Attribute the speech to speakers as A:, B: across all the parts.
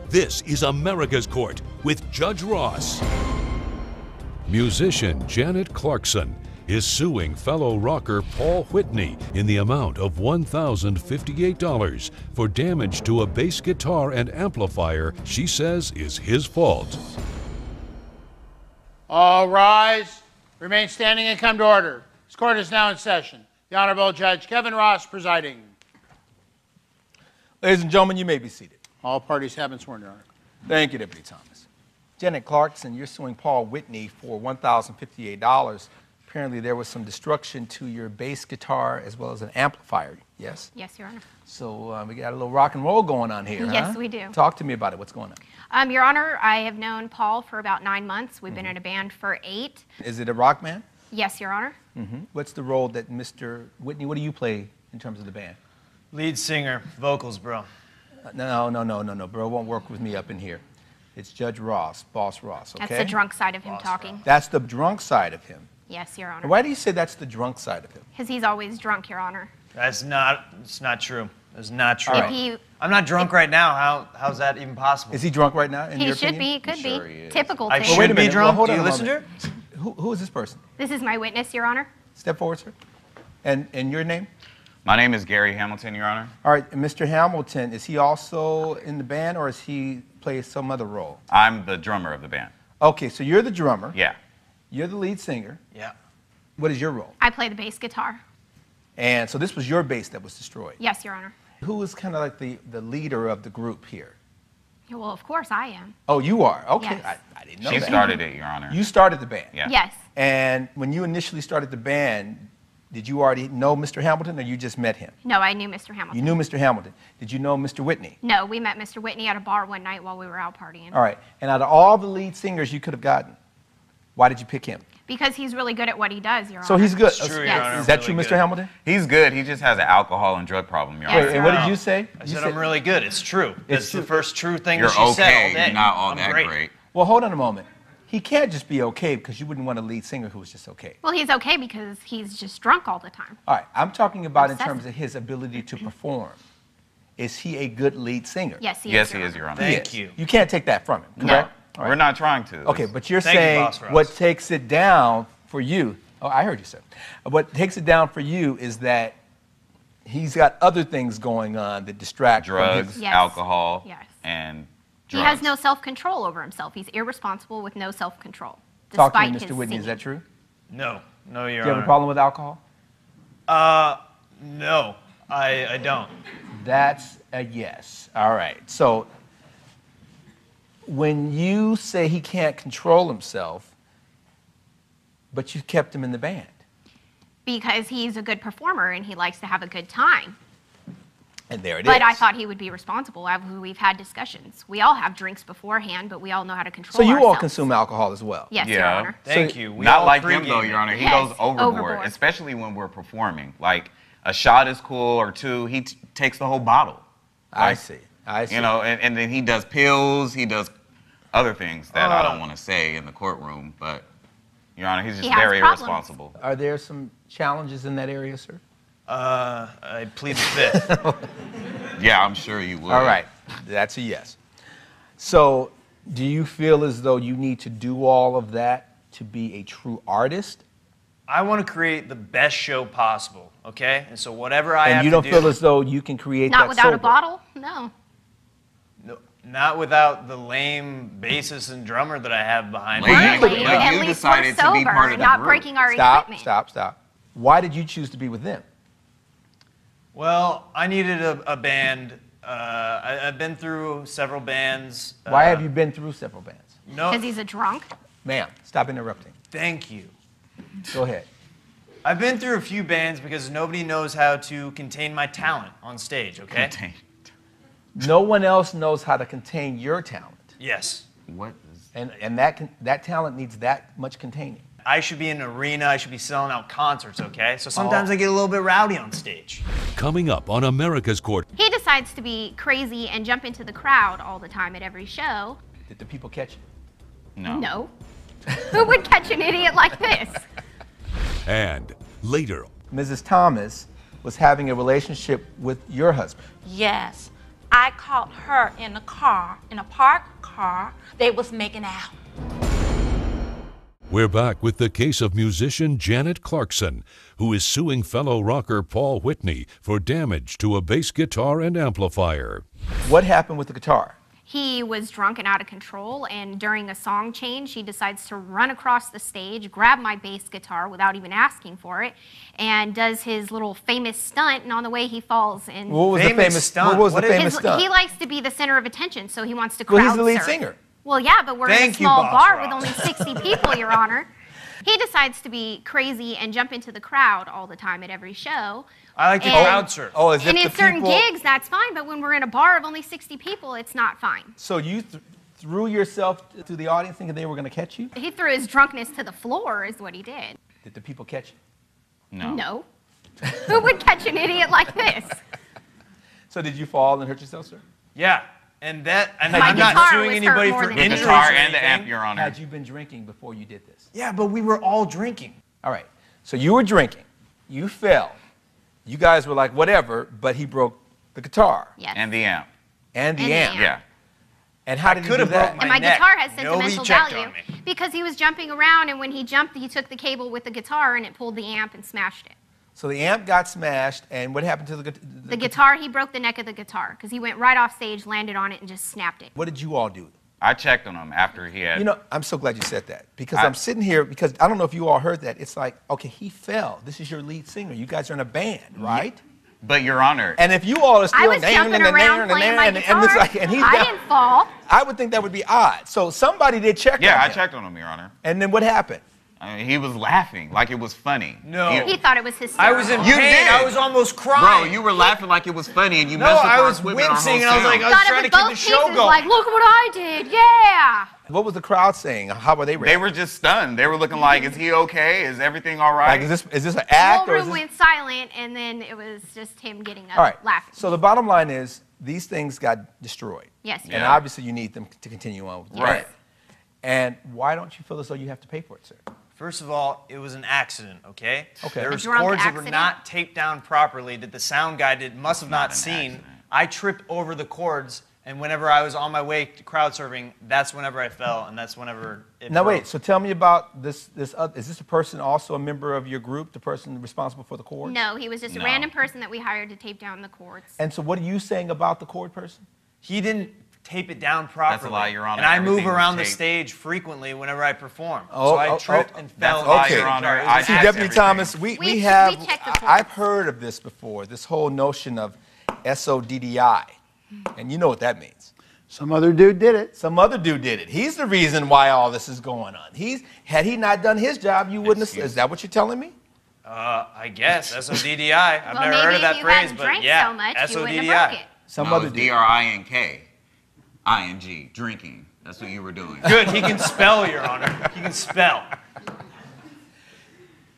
A: This is America's Court with Judge Ross. Musician Janet Clarkson is suing fellow rocker Paul Whitney in the amount of $1,058 for damage to a bass guitar and amplifier she says is his fault.
B: All rise. Remain standing and come to order. This court is now in session. The Honorable Judge Kevin Ross presiding.
C: Ladies and gentlemen, you may be seated.
B: All parties have been sworn, Your Honor.
C: Thank you, Deputy Thomas. Janet Clarkson, you're suing Paul Whitney for $1,058. Apparently there was some destruction to your bass guitar as well as an amplifier, yes?
D: Yes, Your Honor.
C: So we got a little rock and roll going on here,
D: Yes,
C: huh?
D: we do.
C: Talk to me about it. What's going on?
D: Your Honor, I have known Paul for about 9 months. We've been in a band for 8.
C: Is it a rock band?
D: Yes, Your Honor.
C: What's the role that Mr. Whitney, what do you play in terms of the band?
E: Lead singer, vocals, bro.
C: No, bro, it won't work with me up in here. It's Judge Ross, Boss Ross, okay?
D: That's the drunk side of him talking.
C: That's the drunk side of him.
D: Yes, Your Honor.
C: Why do you say that's the drunk side of him?
D: Because he's always drunk, Your Honor.
E: It's not true. It's not true.
C: All right.
E: I'm not drunk right now. How's that even possible?
C: Is he drunk right now, in
D: He
C: your
D: should
C: opinion?
D: be, he could
E: Sure
D: be.
E: he is.
D: Typical
E: I
D: thing.
E: should
C: wait a
E: be
C: minute.
E: drunk.
C: Well, hold
E: Do you
C: on a
E: listen to her?
C: Who is this person?
D: This is my witness, Your Honor.
C: Step forward, sir. And your name?
F: My name is Gary Hamilton, Your Honor.
C: All right, and Mr. Hamilton, is he also in the band or is he plays some other role?
F: I'm the drummer of the band.
C: Okay, so you're the drummer.
F: Yeah.
C: You're the lead singer.
E: Yeah.
C: What is your role?
D: I play the bass guitar.
C: And so this was your bass that was destroyed.
D: Yes, Your Honor.
C: Who was kind of like the leader of the group here?
D: Well, of course I am.
C: Oh, you are? Okay,
D: Yes.
C: I didn't know
F: She
C: that.
F: started it, Your Honor.
C: You started the band?
F: Yeah.
D: Yes.
C: And when you initially started the band, did you already know Mr. Hamilton or you just met him?
D: No, I knew Mr. Hamilton.
C: You knew Mr. Hamilton. Did you know Mr. Whitney?
D: No, we met Mr. Whitney at a bar one night while we were out partying.
C: All right, and out of all the lead singers you could have gotten, why did you pick him?
D: Because he's really good at what he does, Your Honor.
C: So he's good.
E: It's true, Your
D: Yes.
E: Honor.
C: Is that
E: really
C: true, Mr.
E: good.
C: Hamilton?
F: He's good. He just has an alcohol and drug problem, Your
D: Yes,
F: Honor.
C: Wait,
D: Your
C: and what
D: Honor.
C: did you say?
E: I
C: You
E: said I'm really good. It's true. It's the
C: true.
E: first true thing
F: You're
E: that she said all
F: okay.
E: day.
F: You're not all
E: I'm
F: that great.
C: Well, hold on a moment. He can't just be okay because you wouldn't want a lead singer who was just okay.
D: Well, he's okay because he's just drunk all the time.
C: All right, I'm talking about in
D: Obsessive.
C: terms of his ability to perform. Is he a good lead singer?
D: Yes, he
F: Yes,
D: is.
F: he is, Your Honor.
C: He
E: Thank
C: is.
E: you.
C: You can't take that from him,
D: No.
C: correct? All right.
F: We're not trying to.
C: Okay, but you're
E: Thank you,
C: saying
E: Boss Ross.
C: what takes it down for you, oh, I heard you, sir. What takes it down for you is that he's got other things going on that distract from
F: Drugs,
C: his...
D: Yes.
F: alcohol,
D: Yes.
F: and
D: He
F: drugs.
D: has no self-control over himself. He's irresponsible with no self-control.
C: Talk to me,
D: despite
C: Mr.
D: his
C: Whitney, is
D: singing.
C: that true?
E: No,
C: Do
E: Your
C: you have a
E: Honor.
C: problem with alcohol?
E: No, I don't.
C: That's a yes. All right. So when you say he can't control himself, but you kept him in the band,
D: Because he's a good performer and he likes to have a good time.
C: and there it is.
D: But I thought he would be responsible. We've had discussions. We all have drinks beforehand, but we all know how to control
C: So you all
D: ourselves.
C: consume alcohol as well?
D: Yes, Your
F: Yeah.
D: Honor.
E: Thank
C: So-
E: you. We
F: Not
E: all
F: like him, though,
E: pregame
F: Your Honor. He
D: Yes,
F: goes overboard,
D: overboard.
F: especially when we're performing. Like, a shot is cool or two, he takes the whole bottle.
C: I
F: Like,
C: see. I see.
F: You know, and then he does pills, he does other things that I don't want to say in the courtroom, but, Your Honor, he's just
D: He has
F: very
D: problems.
F: irresponsible.
C: Are there some challenges in that area, sir?
E: I plead the fifth.
F: Yeah, I'm sure you would.
C: All right. That's a yes. So do you feel as though you need to do all of that to be a true artist?
E: I want to create the best show possible, okay? And so whatever I have
C: And you
E: to
C: don't
E: do,
C: feel as though you can create
D: Not
C: that
D: without
C: sober?
D: a bottle? No.
E: no, not without the lame bassist and drummer that I have behind
F: Like
E: me.
F: you-
D: Currently,
F: like
D: at
F: you
D: least
F: decided
D: we're
F: to be
D: sober
F: part of
D: and
F: the
D: not
F: group.
D: breaking our
C: Stop,
D: equipment.
C: stop. Why did you choose to be with them?
E: Well, I needed a band. I've been through several bands.
C: Why have you been through several bands?
E: No,
D: Because he's a drunk.
C: Ma'am, stop interrupting.
E: thank you.
C: Go ahead.
E: I've been through a few bands because nobody knows how to contain my talent on stage, okay?
F: Contained.
C: No one else knows how to contain your talent.
E: Yes.
F: What is...
C: And that talent needs that much containing.
E: I should be in an arena. I should be selling out concerts, okay? So sometimes I get a little bit rowdy on stage.
A: Coming up on America's Court.
D: He decides to be crazy and jump into the crowd all the time at every show.
C: Did the people catch you?
F: No.
D: No. Who would catch an idiot like this?
A: And later,
C: Mrs. Thomas was having a relationship with your husband.
G: Yes, I caught her in a car, in a parked car. They was making out.
A: We're back with the case of musician Janet Clarkson, who is suing fellow rocker Paul Whitney for damage to a bass guitar and amplifier.
C: What happened with the guitar?
D: He was drunk and out of control, and during a song change, he decides to run across the stage, grab my bass guitar without even asking for it, and does his little famous stunt, and on the way he falls. And
C: What was the famous stunt? What was the famous stunt?
D: He likes to be the center of attention, so he wants to crowd
C: Well, he's the lead
D: surf.
C: singer.
D: Well, yeah, but we're in a
E: Thank you,
D: small
E: Boss
D: bar
E: Ross.
D: with only 60 people, Your Honor. He decides to be crazy and jump into the crowd all the time at every show.
E: I like to
D: And-
E: crowd surf.
C: Oh, as if
D: And
C: the
D: in certain
C: people...
D: gigs, that's fine, but when we're in a bar of only 60 people, it's not fine.
C: So you threw yourself to the audience thinking they were going to catch you?
D: He threw his drunkenness to the floor is what he did.
C: Did the people catch you?
F: No.
D: No. Who would catch an idiot like this?
C: So did you fall and hurt yourself, sir?
E: Yeah, and I'm
D: My
E: not
D: guitar
E: suing
D: was
E: anybody
D: hurt more
E: for
D: than
F: The
E: injuries
D: anything.
F: guitar
E: or
F: and the
E: anything.
F: amp, Your Honor.
C: Had you been drinking before you did this?
E: Yeah, but we were all drinking.
C: All right. So you were drinking. You fell. You guys were like, whatever, but he broke the guitar
D: Yes.
F: And the amp.
C: and the
D: And the
C: amp.
D: amp.
F: Yeah.
C: And how did he
E: could
C: do
E: have
C: that?
E: broke
D: And my
E: neck.
D: guitar has
E: Nobody
D: sentimental
E: checked
D: value
E: on me.
D: because he was jumping around, and when he jumped, he took the cable with the guitar and it pulled the amp and smashed it.
C: So the amp got smashed, and what happened to
D: The guitar, he broke the neck of the guitar because he went right off stage, landed on it, and just snapped it.
C: What did you all do?
F: I checked on him after he had.
C: You know, I'm so glad you said that because I'm sitting here because I don't know if you all heard that. It's like, okay, he fell. This is your lead singer. You guys are in a band, right?
F: But Your Honor.
C: And if you all are still
D: I was jumping around playing my guitar.
C: it's like, and he's
D: I
C: down,
D: didn't fall.
C: I would think that would be odd. So somebody did check on
F: Yeah, I
C: him.
F: checked on him, Your Honor.
C: And then what happened?
F: I mean, he was laughing like it was funny.
E: No.
D: He thought it was
E: I
D: hysterical.
E: was in
F: You
E: pain.
F: did.
E: I was almost
F: Bro,
E: crying.
F: you were laughing like it was funny, and you
E: No,
F: messed up
E: I
F: our
E: was
F: equipment, our
E: wincing,
F: whole
E: and I was like,
F: sound.
E: I was
D: Thought
E: trying
D: of
E: to
D: it
E: keep
D: both
E: the show
D: pieces,
E: going.
D: like, look what I did, yeah.
C: What was the crowd saying? How were they
F: They
C: reacting?
F: were just stunned. They were looking like, is he okay? Is everything all right?
C: Like, is this an
D: The
C: act
D: whole
C: or is
D: room
C: this...
D: went silent, and then it was just him getting up,
C: All right.
D: laughing.
C: So the bottom line is these things got destroyed.
D: Yes,
C: And
F: Yeah.
C: obviously you need them to continue on with the
F: Right.
C: band. And why don't you feel as though you have to pay for it, sir?
E: First of all, it was an accident, okay?
C: Okay.
E: There
C: A
E: was
D: drunk
E: cords that were
D: accident?
E: not taped down properly that the sound guy must have not
F: an
E: seen.
F: accident.
E: I tripped over the cords, and whenever I was on my way to crowd surfing, that's whenever I fell, and that's whenever it
C: Now
E: broke.
C: wait, so tell me about this is this a person also a member of your group, the person responsible for the chords?
D: No, he was just a
F: No.
D: random person that we hired to tape down the cords.
C: And so what are you saying about the chord person?
E: He didn't tape it down properly.
F: That's a lie, Your Honor.
E: And I move
F: Everything was
E: around the
F: taped.
E: stage frequently whenever I perform.
C: Oh,
E: so I
C: oh,
E: tripped
C: oh.
E: and fell.
F: That's a lie,
C: Okay.
F: Your Honor.
E: It was-
F: I
C: See,
F: asked
C: Deputy
F: everything.
C: Thomas, we
D: We
C: have,
D: checked the
C: I've
D: chords.
C: heard of this before, this whole notion of SODDI. And you know what that means.
B: Some other dude did it.
C: Some other dude did it. He's the reason why all this is going on. Had he not done his job, you wouldn't have,
F: Excuse
C: is that what you're telling me?
E: I guess, SODDI. I've
D: Well,
E: never
D: maybe
E: heard of
D: if
E: that
D: you
E: phrase,
D: hadn't
E: but
D: drank
E: yeah,
D: so much, you
E: SODDI.
D: wouldn't have broke it.
C: Some
F: No,
C: other
F: it was
C: dude.
F: DRINK. ING. Drinking. That's what you were doing.
E: Good, he can spell, Your Honor. He can spell.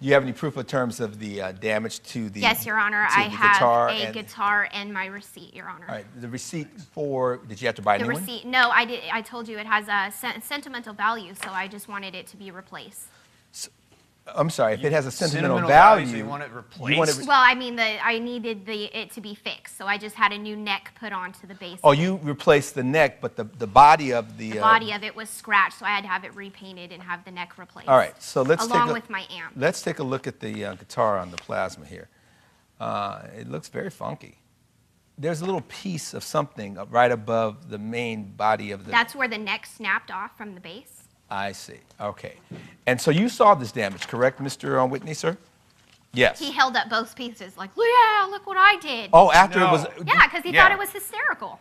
C: Do you have any proof in terms of the damage to the
D: Yes, Your Honor,
C: to
D: I
C: the
D: have
C: guitar
D: a guitar and my receipt, Your Honor.
C: All right, the receipt for, did you have to buy a
D: The
C: new
D: receipt, no, I did. I told you it has a sentimental value, so I just wanted it to be replaced.
C: one? I'm sorry, if it has a sentimental
E: Sentimental
C: value,
E: value, so you want it
C: you want
E: replaced?
D: Well, I mean, I needed it to be fixed, so I just had a new neck put onto the base.
C: Oh, you replaced the neck, but the body of the...
D: The body of it was scratched, so I had to have it repainted and have the neck replaced.
C: All right, so let's
D: along with my amp.
C: Let's take a look at the guitar on the plasma here. It looks very funky. There's a little piece of something right above the main body of the...
D: That's where the neck snapped off from the base.
C: I see, okay. And so you saw this damage, correct, Mr. Whitney, sir? Yes.
D: He held up both pieces like, yeah, look what I did.
C: Oh, after it was...
D: Yeah, because he thought it was hysterical.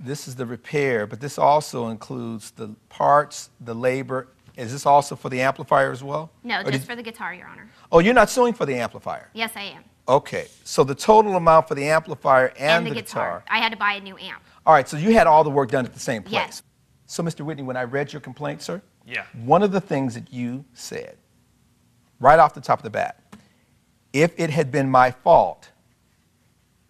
C: This is the repair, but this also includes the parts, the labor. Is this also for the amplifier as well?
D: No,
C: Or
D: just
C: did-
D: for the guitar, Your Honor.
C: Oh, you're not suing for the amplifier?
D: Yes, I am.
C: Okay, so the total amount for the amplifier and
D: the guitar. I had to buy a new amp.
C: All right, so you had all the work done at the same place.
D: Yes.
C: So, Mr. Whitney, when I read your complaint, sir,
E: Yeah.
C: one of the things that you said, right off the top of the bat, if it had been my fault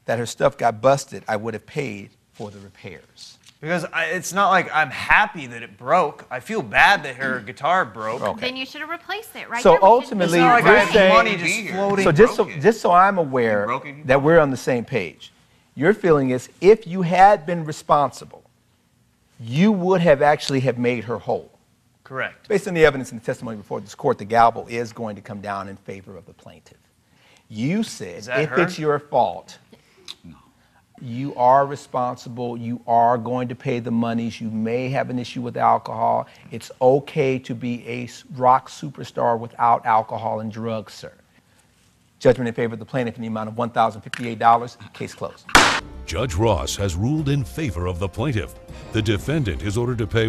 C: that her stuff got busted, I would have paid for the repairs.
E: Because it's not like I'm happy that it broke. I feel bad that her guitar broke.
C: Okay.
D: Then you should have replaced it right
C: So
D: there. We should-
C: ultimately,
E: It's not like
C: you're
E: I have
C: saying-
E: money
F: Be
E: just
F: here.
E: floating.
C: So
F: broke it.
C: just so I'm aware
F: You broke it, you
C: that
F: broke
C: we're on the same page, Your feeling is if you had been responsible, you would have actually have made her whole.
E: Correct.
C: Based on the evidence and the testimony before this court, the gavel is going to come down in favor of the plaintiff. You said if it's your fault, you are responsible, you are going to pay the monies, you may have an issue with alcohol. It's okay to be a rock superstar without alcohol and drugs, sir. Judgment in favor of the plaintiff in the amount of $1,058. Case closed.
A: Judge Ross has ruled in favor of the plaintiff. The defendant is ordered to pay